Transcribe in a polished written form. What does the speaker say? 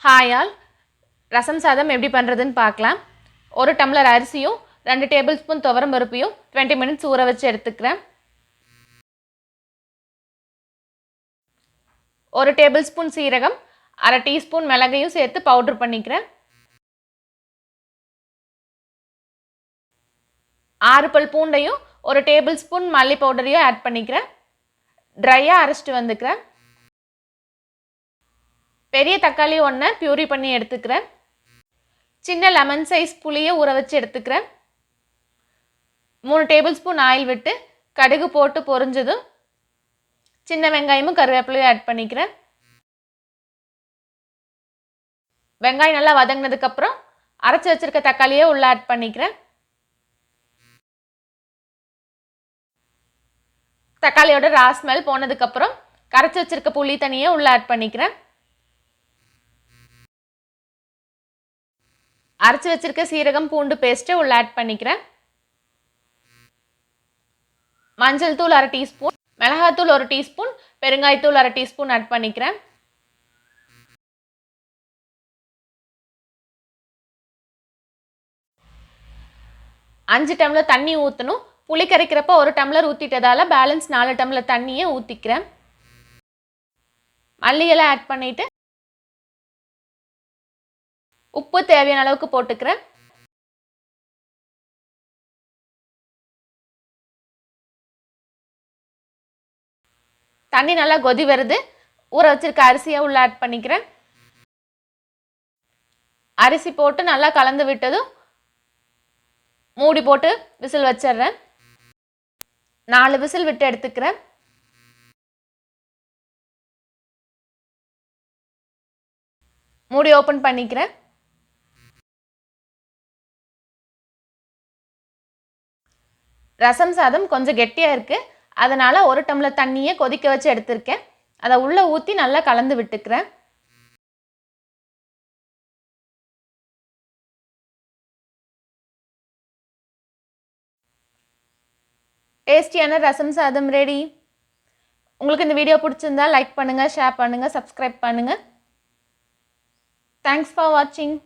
Hi all, ரசம் சாதம் எப்படி பண்ணுறதுன்னு பார்க்கலாம். ஒரு டம்ளர் அரிசியும் 2 டேபிள் ஸ்பூன் துவரம் பருப்பையும் 20 மினிட்ஸ் ஊற வச்சு எடுத்துக்கிறேன். 1 டேபிள் ஸ்பூன் சீரகம், 1/2 டீஸ்பூன் மிளகையும் சேர்த்து பவுட்ரு பண்ணிக்கிறேன். 6 பல் பூண்டையும் 1 டேபிள் ஸ்பூன் மல்லி பவுடரையும் ஆட் பண்ணிக்கிறேன். ட்ரையாக அரைச்சிட்டு வந்துக்கிறேன். பெரிய தக்காளி ஒன்றை பியூரி பண்ணி எடுத்துக்கிறேன். சின்ன லெமன் சைஸ் புளியை ஊற வச்சு எடுத்துக்கிறேன். 3 டேபிள் ஸ்பூன் ஆயில் விட்டு கடுகு போட்டு பொரிஞ்சதும் சின்ன வெங்காயமும் கருவேப்பிலையும் ஆட் பண்ணிக்கிறேன். வெங்காயம் நல்லா வதங்கினதுக்கப்புறம் அரைச்சி வச்சிருக்க தக்காளியை உள்ள ஆட் பண்ணிக்கிறேன். தக்காளியோட ரா ஸ்மெல் போனதுக்கப்புறம் கரைச்சி வச்சிருக்க புளி தண்ணியை உள்ள ஆட் பண்ணிக்கிறேன். அரைச்சி வச்சிருக்க சீரகம் பூண்டு பேஸ்ட்டை உள்ள ஆட் பண்ணிக்கிறேன். மஞ்சள் தூள் 1/2 டீஸ்பூன், மிளகாத்தூள் 1 டீஸ்பூன், பெருங்காயத்தூள் 1/2 டீஸ்பூன் ஆட் பண்ணிக்கிறேன். அஞ்சு டம்ளர் தண்ணி ஊற்றணும். புளி கரைக்கிறப்ப 1 டம்ளர் ஊற்றிட்டதால பேலன்ஸ் 4 டம்ளர் தண்ணியை ஊற்றிக்கிறேன். மல்லி இலை ஆட் பண்ணிவிட்டு உப்பு தேவையான அளவுக்கு போட்டுக்கிறேன். தண்ணி நல்லா கொதி வருது. ஊற வச்சிருக்க அரிசியை உள்ள ஆட் பண்ணிக்கிறேன். அரிசி போட்டு நல்லா கலந்து விட்டதும் மூடி போட்டு விசில் வச்சிடுறேன். 4 விசில் விட்டு எடுத்துக்கிறேன். மூடி ஓப்பன் பண்ணிக்கிறேன். ரசம் சாதம் கொஞ்சம் கெட்டியாக இருக்குது, அதனால் 1 டம்ளர் தண்ணியை கொதிக்க வச்சு எடுத்திருக்கேன். அதை உள்ளே ஊற்றி நல்லா கலந்து விட்டுக்கிறேன். டேஸ்டியான ரசம் சாதம் ரெடி. உங்களுக்கு இந்த வீடியோ பிடிச்சிருந்தா லைக் பண்ணுங்கள், ஷேர் பண்ணுங்கள், சப்ஸ்கிரைப் பண்ணுங்கள். தேங்க்ஸ் ஃபார் வாட்சிங்.